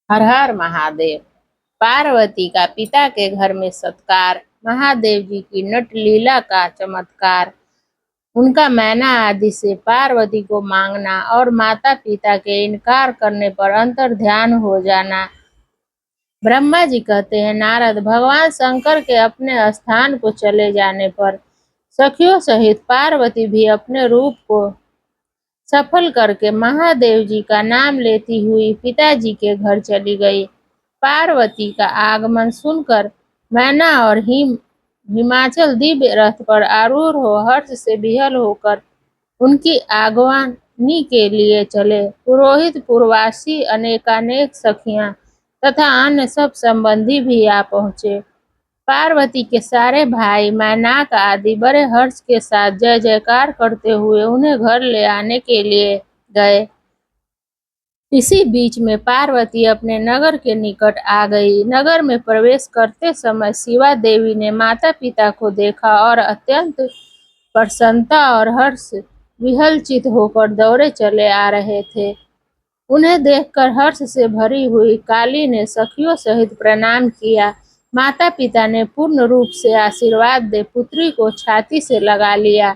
हर हर महादेव। पार्वती का पिता के घर में सत्कार, महादेव जी की नट लीला का चमत्कार, उनका मैना आदि से पार्वती को मांगना और माता पिता के इनकार करने पर अंतर ध्यान हो जाना। ब्रह्मा जी कहते हैं, नारद, भगवान शंकर के अपने स्थान को चले जाने पर सखियों सहित पार्वती भी अपने रूप को सफल करके महादेव जी का नाम लेती हुई पिताजी के घर चली गई। पार्वती का आगमन सुनकर मैना और हिमाचल दिव्य रथ पर आरूढ़ हो हर्ष से विहल होकर उनकी आगवानी के लिए चले। पुरोहित, पुरवासी, अनेकानेक सखियां तथा अन्य सब संबंधी भी आ पहुंचे। पार्वती के सारे भाई, मैनाक आदि बड़े हर्ष के साथ जय जयकार करते हुए उन्हें घर ले आने के लिए गए। इसी बीच में पार्वती अपने नगर के निकट आ गई। नगर में प्रवेश करते समय शिवा देवी ने माता पिता को देखा और अत्यंत प्रसन्नता और हर्ष विहलचित होकर दौड़े चले आ रहे थे। उन्हें देखकर हर्ष से भरी हुई काली ने सखियों सहित प्रणाम किया। माता पिता ने पूर्ण रूप से आशीर्वाद दे पुत्री को छाती से लगा लिया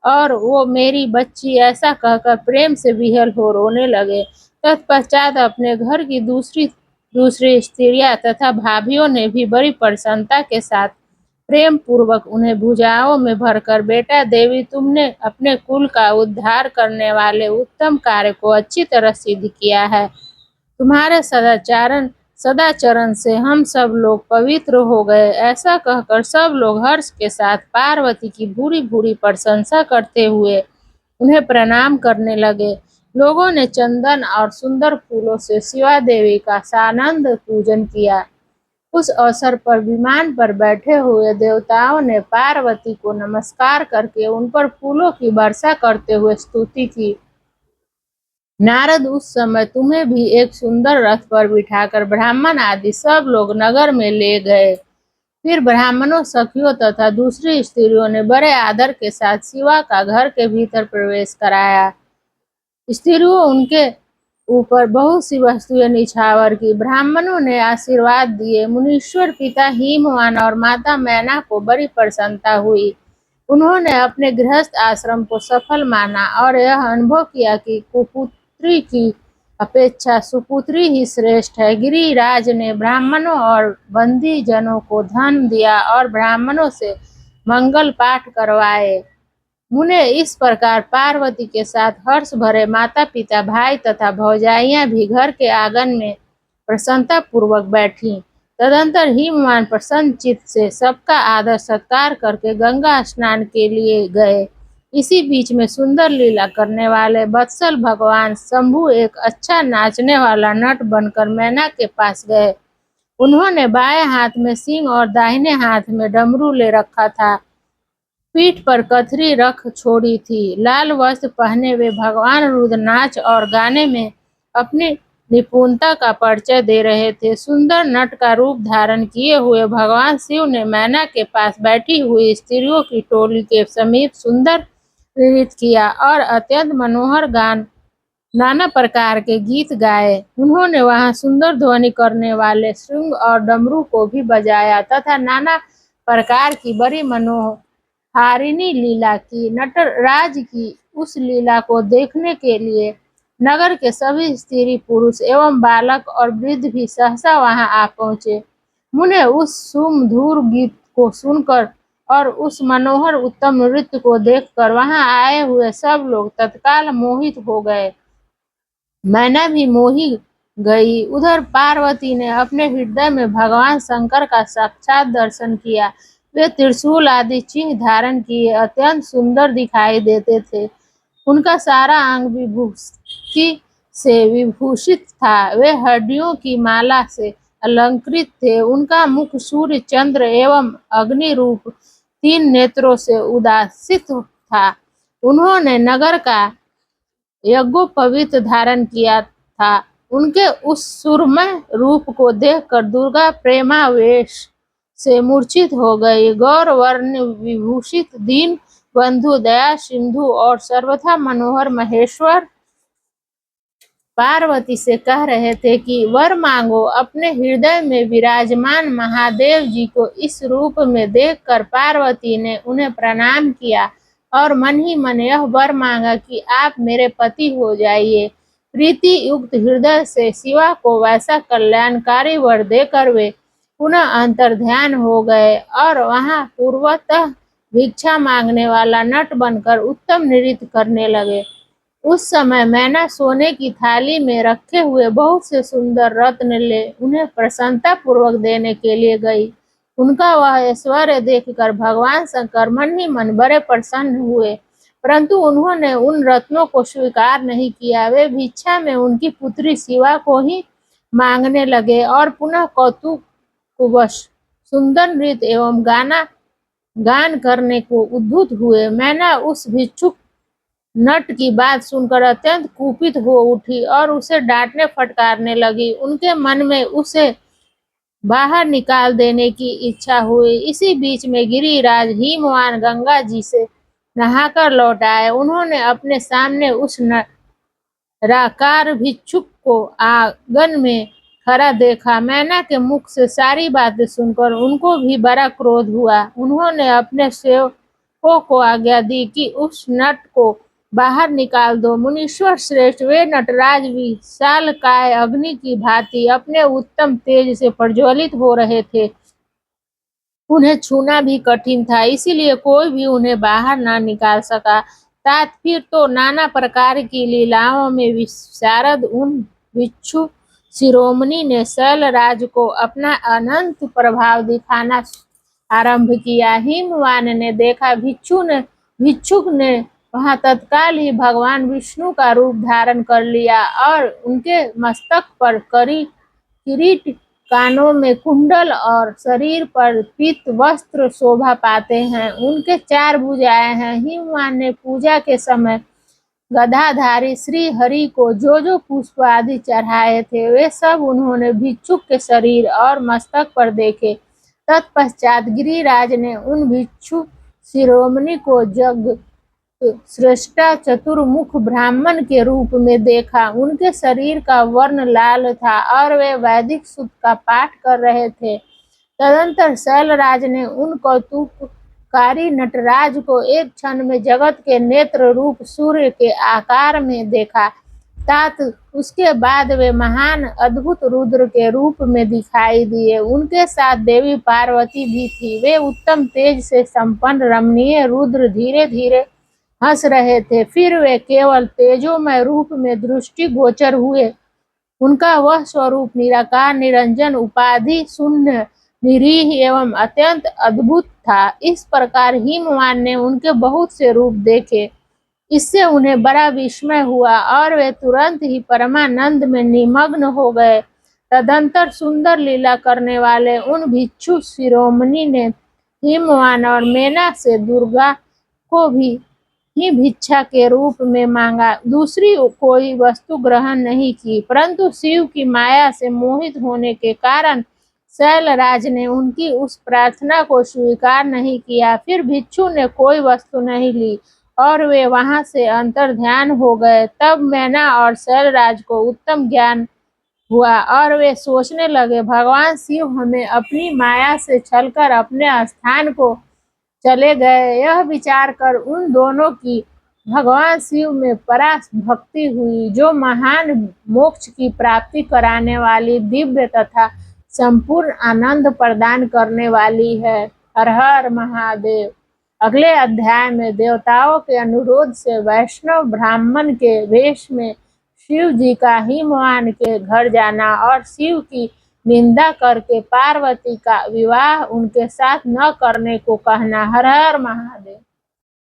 और वो मेरी बच्ची ऐसा कहकर प्रेम से विहल हो रोने लगे। तत्पश्चात अपने घर की दूसरी दूसरी स्त्रियां तथा भाभियों ने भी बड़ी प्रसन्नता के साथ प्रेम पूर्वक उन्हें भुजाओं में भरकर, बेटा देवी, तुमने अपने कुल का उद्धार करने वाले उत्तम कार्य को अच्छी तरह सिद्ध किया है। तुम्हारे सदाचरण से हम सब लोग पवित्र हो गए। ऐसा कहकर सब लोग हर्ष के साथ पार्वती की भूरी भूरी प्रशंसा करते हुए उन्हें प्रणाम करने लगे। लोगों ने चंदन और सुंदर फूलों से शिवा देवी का सानंद पूजन किया। उस अवसर पर विमान पर बैठे हुए देवताओं ने पार्वती को नमस्कार करके उन पर फूलों की वर्षा करते हुए स्तुति की। नारद, उस समय तुम्हें भी एक सुंदर रथ पर बिठाकर ब्राह्मण आदि सब लोग नगर में ले गए। फिर ब्राह्मणों, सखियों तथा दूसरी स्त्रियों ने बड़े आदर के साथ शिवा का घर के भीतर प्रवेश कराया। स्त्रियों उनके ऊपर बहुत सी वस्तुएं निछावर की। ब्राह्मणों ने आशीर्वाद दिए। मुनीश्वर पिता हिमवान और माता मैना को बड़ी प्रसन्नता हुई। उन्होंने अपने गृहस्थ आश्रम को सफल माना और यह अनुभव किया कि कुपुत्री की अपेक्षा सुपुत्री ही श्रेष्ठ है। गिरिराज ने ब्राह्मणों और बंदी जनों को धन दिया और ब्राह्मणों से मंगल पाठ करवाए। मुने इस प्रकार पार्वती के साथ हर्ष भरे माता पिता, भाई तथा भौजाइयां भी घर के आंगन में प्रसन्नता पूर्वक बैठी। तदंतर हिमवान प्रसन्न चित्त से सबका आदर सत्कार करके गंगा स्नान के लिए गए। इसी बीच में सुंदर लीला करने वाले वत्सल भगवान शंभु एक अच्छा नाचने वाला नट बनकर मैना के पास गए। उन्होंने बाएं हाथ में सिंह और दाहिने हाथ में डमरू ले रखा था। पीठ पर कथरी रख छोड़ी थी। लाल वस्त्र पहने वे भगवान रुद्र नाच और गाने में अपनी निपुणता का परिचय दे रहे थे। सुंदर नट का रूप धारण किए हुए भगवान शिव ने मैना के पास बैठी हुई स्त्रियों की टोली के समीप सुंदर नृत्य किया और अत्यंत मनोहर गान नाना प्रकार के गीत गाए। उन्होंने वहां सुंदर ध्वनि करने वाले शृंग और डमरू को भी बजाया तथा नाना प्रकार की बड़ी मनोहारिणी लीला की। नटराज की उस लीला को देखने के लिए नगर के सभी स्त्री पुरुष एवं बालक और वृद्ध भी सहसा वहां आ पहुंचे। मुने उस सुमधुर गीत को सुनकर और उस मनोहर उत्तम नृत्य को देखकर वहां आए हुए सब लोग तत्काल मोहित हो गए। मैना भी मोही गई। उधर पार्वती ने अपने हृदय में भगवान शंकर का साक्षात दर्शन किया। वे त्रिशूल आदि चिन्ह धारण किए अत्यंत सुंदर दिखाई देते थे। उनका सारा अंग विभूति से विभूषित था। वे हड्डियों की माला से अलंकृत थे। उनका मुख सूर्य, चंद्र एवं अग्नि रूप 3 नेत्रों से उद्भासित था। उन्होंने नगर का यज्ञोपवीत धारण किया था। उनके उस सुरमय रूप को देखकर दुर्गा प्रेमावेश से मूर्छित हो गई। गौर वर्ण विभूषित दीन बंधु, दया सिंधु और सर्वथा मनोहर महेश्वर पार्वती से कह रहे थे कि वर मांगो। अपने हृदय में विराजमान महादेव जी को इस रूप में देखकर पार्वती ने उन्हें प्रणाम किया और मन ही मन यह वर मांगा कि आप मेरे पति हो जाइए। प्रीति युक्त हृदय से शिवा को वैसा कल्याणकारी वर देकर वे पुनः अंतर्ध्यान हो गए और वहां पूर्वतः भिक्षा मांगने वाला नट बनकर उत्तम नृत्य करने लगे। उस समय मैना सोने की थाली में रखे हुए बहुत से सुंदर रत्न ले उन्हें प्रसन्नता पूर्वक देने के लिए गई। उनका वह ऐश्वर्य देखकर भगवान शंकर मन ही मन बड़े प्रसन्न हुए, परंतु उन्होंने उन रत्नों को स्वीकार नहीं किया। वे भिक्षा में उनकी पुत्री शिवा को ही मांगने लगे और पुनः कौतुकवश सुंदर नृत्य एवं गान करने को उद्युक्त हुए। मैना उस भिक्षुक नट की बात सुनकर अत्यंत कुपित हो उठी और उसे डांटने फटकारने लगी। उनके मन में उसे बाहर निकाल देने की इच्छा हुई। इसी बीच में गिरिराज हिमवान गंगा जी से नहाकर लौट आए। उन्होंने अपने सामने उस निराकार भिक्षुक को आंगन में खड़ा देखा। मैना के मुख से सारी बातें सुनकर उनको भी बड़ा क्रोध हुआ। उन्होंने अपने सेवकों को आज्ञा दी कि उस नट को बाहर निकाल दो। मुनीश्वर श्रेष्ठ, वे नटराज विशालकाय अग्नि की भांति अपने उत्तम तेज से प्रज्वलित हो रहे थे। उन्हें छूना भी कठिन था, इसीलिए कोई भी उन्हें बाहर न निकाल सका। तात फिर तो नाना प्रकार की लीलाओं में विशारद उन भिक्षु शिरोमणि ने शैलराज को अपना अनंत प्रभाव दिखाना आरंभ किया। हिमवान ने देखा भिक्षुक ने वहां तत्काल ही भगवान विष्णु का रूप धारण कर लिया और उनके मस्तक पर किरीट, कानों में कुंडल और शरीर पर पीत वस्त्र शोभा पाते हैं। उनके 4 भुजाएं हैं। हिमवान ने पूजा के समय गदाधारी श्री हरि को जो पुष्प आदि चढ़ाए थे, वे सब उन्होंने भिक्षुक के शरीर और मस्तक पर देखे। तत्पश्चात गिरिराज ने उन भिक्षु शिरोमणि को जग श्रेष्ठा चतुर्मुख ब्राह्मण के रूप में देखा। उनके शरीर का वर्ण लाल था और वे वैदिक सूक्त का पाठ कर रहे थे। तदंतर शैलराज ने उन कौतुककारी नटराज को एक क्षण में जगत के नेत्र रूप सूर्य के आकार में देखा। तात उसके बाद वे महान अद्भुत रुद्र के रूप में दिखाई दिए। उनके साथ देवी पार्वती भी थी। वे उत्तम तेज से संपन्न रमणीय रुद्र धीरे धीरे हंस रहे थे। फिर वे केवल तेजोमय रूप में दृष्टि गोचर हुए। उनका वह स्वरूप निराकार, निरंजन, उपाधि शून्य, निरीह एवं अत्यंत अद्भुत था। इस प्रकार हिमवान ने उनके बहुत से रूप देखे। इससे उन्हें बड़ा विस्मय हुआ और वे तुरंत ही परमानंद में निमग्न हो गए। तदंतर सुंदर लीला करने वाले उन भिक्षु शिरोमणि ने हिमवान और मैना से दुर्गा को भी ही भिक्षा के रूप में मांगा। दूसरी कोई वस्तु ग्रहण नहीं की, परंतु शिव की माया से मोहित होने के कारण शैलराज ने उनकी उस प्रार्थना को स्वीकार नहीं किया। फिर भिक्षु ने कोई वस्तु नहीं ली और वे वहां से अंतर्ध्यान हो गए। तब मैना और शैलराज को उत्तम ज्ञान हुआ और वे सोचने लगे, भगवान शिव हमें अपनी माया से छलकर अपने स्थान को चले गए। यह विचार कर उन दोनों की भगवान शिव में पराभक्ति हुई, जो महान मोक्ष की प्राप्ति कराने वाली, दिव्य तथा संपूर्ण आनंद प्रदान करने वाली है। हर हर महादेव। अगले अध्याय में देवताओं के अनुरोध से वैष्णव ब्राह्मण के वेश में शिव जी का हिमवान के घर जाना और शिव की निंदा करके पार्वती का विवाह उनके साथ न करने को कहना। हर हर महादेव।